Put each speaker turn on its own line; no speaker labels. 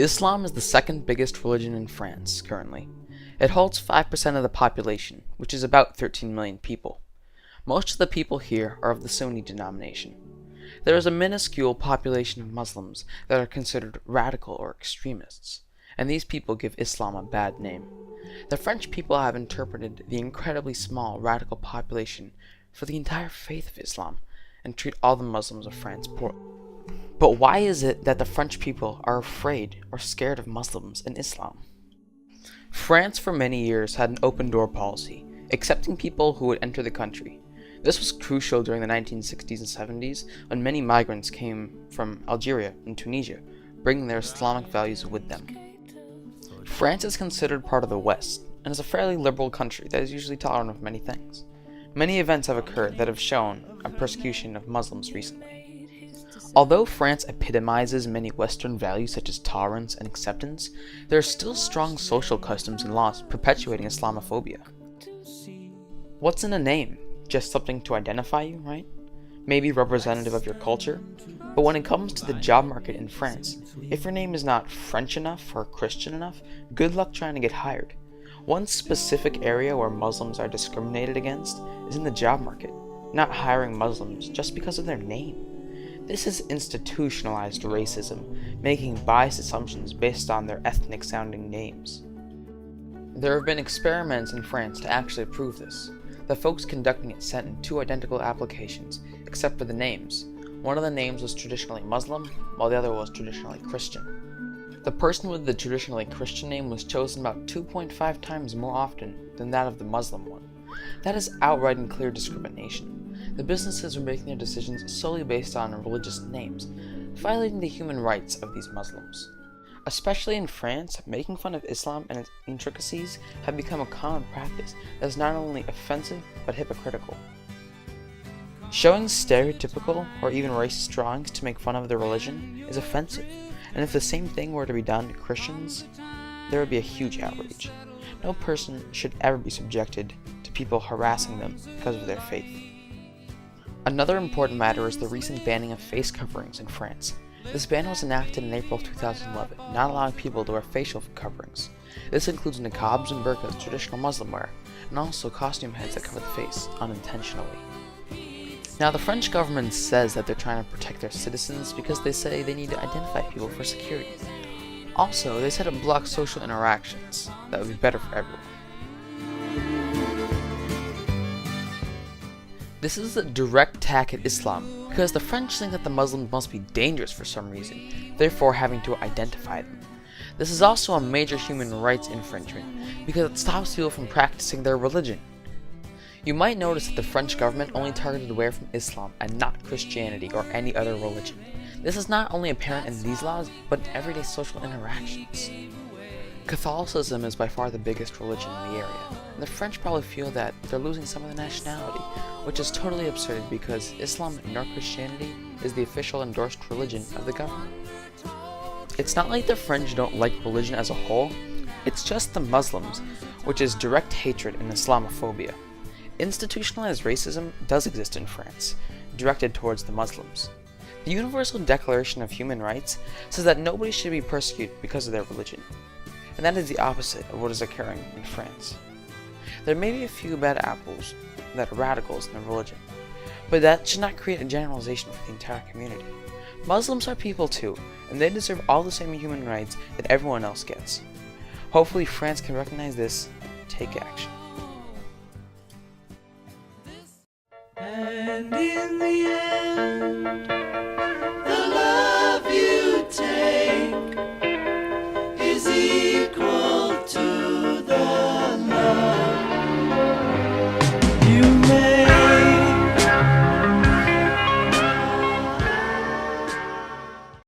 Islam is the second biggest religion in France currently. It holds 5% of the population, which is about 13 million people. Most of the people here are of the Sunni denomination. There is a minuscule population of Muslims that are considered radical or extremists, and these people give Islam a bad name. The French people have interpreted the incredibly small radical population for the entire faith of Islam and treat all the Muslims of France poorly. But why is it that the French people are afraid or scared of Muslims and Islam? France for many years had an open door policy, accepting people who would enter the country. This was crucial during the 1960s and 70s when many migrants came from Algeria and Tunisia, bringing their Islamic values with them. France is considered part of the West and is a fairly liberal country that is usually tolerant of many things. Many events have occurred that have shown a persecution of Muslims recently. Although France epitomizes many Western values such as tolerance and acceptance, there are still strong social customs and laws perpetuating Islamophobia. What's in a name? Just something to identify you, right? Maybe representative of your culture? But when it comes to the job market in France, if your name is not French enough or Christian enough, good luck trying to get hired. One specific area where Muslims are discriminated against is in the job market, not hiring Muslims just because of their name. This is institutionalized racism, making biased assumptions based on their ethnic-sounding names. There have been experiments in France to actually prove this. The folks conducting it sent in 2 identical applications, except for the names. One of the names was traditionally Muslim, while the other was traditionally Christian. The person with the traditionally Christian name was chosen about 2.5 times more often than that of the Muslim one. That is outright and clear discrimination. The businesses were making their decisions solely based on religious names, violating the human rights of these Muslims. Especially in France, making fun of Islam and its intricacies have become a common practice that is not only offensive but hypocritical. Showing stereotypical or even racist drawings to make fun of their religion is offensive, and if the same thing were to be done to Christians, there would be a huge outrage. No person should ever be subjected to people harassing them because of their faith. Another important matter is the recent banning of face coverings in France. This ban was enacted in April 2011, not allowing people to wear facial coverings. This includes niqabs and burqas, traditional Muslim wear, and also costume heads that cover the face unintentionally. Now, the French government says that they're trying to protect their citizens because they say they need to identify people for security. Also, they said it blocks social interactions that would be better for everyone. This is a direct attack at Islam because the French think that the Muslims must be dangerous for some reason, therefore having to identify them. This is also a major human rights infringement because it stops people from practicing their religion. You might notice that the French government only targeted away from Islam and not Christianity or any other religion. This is not only apparent in these laws, but in everyday social interactions. Catholicism is by far the biggest religion in the area, and the French probably feel that they're losing some of the nationality, which is totally absurd because Islam nor Christianity is the official endorsed religion of the government. It's not like the French don't like religion as a whole, it's just the Muslims, which is direct hatred and Islamophobia. Institutionalized racism does exist in France, directed towards the Muslims. The Universal Declaration of Human Rights says that nobody should be persecuted because of their religion, and that is the opposite of what is occurring in France. There may be a few bad apples that are radicals in their religion, but that should not create a generalization for the entire community. Muslims are people too, and they deserve all the same human rights that everyone else gets. Hopefully France can recognize this and take action.
And in the end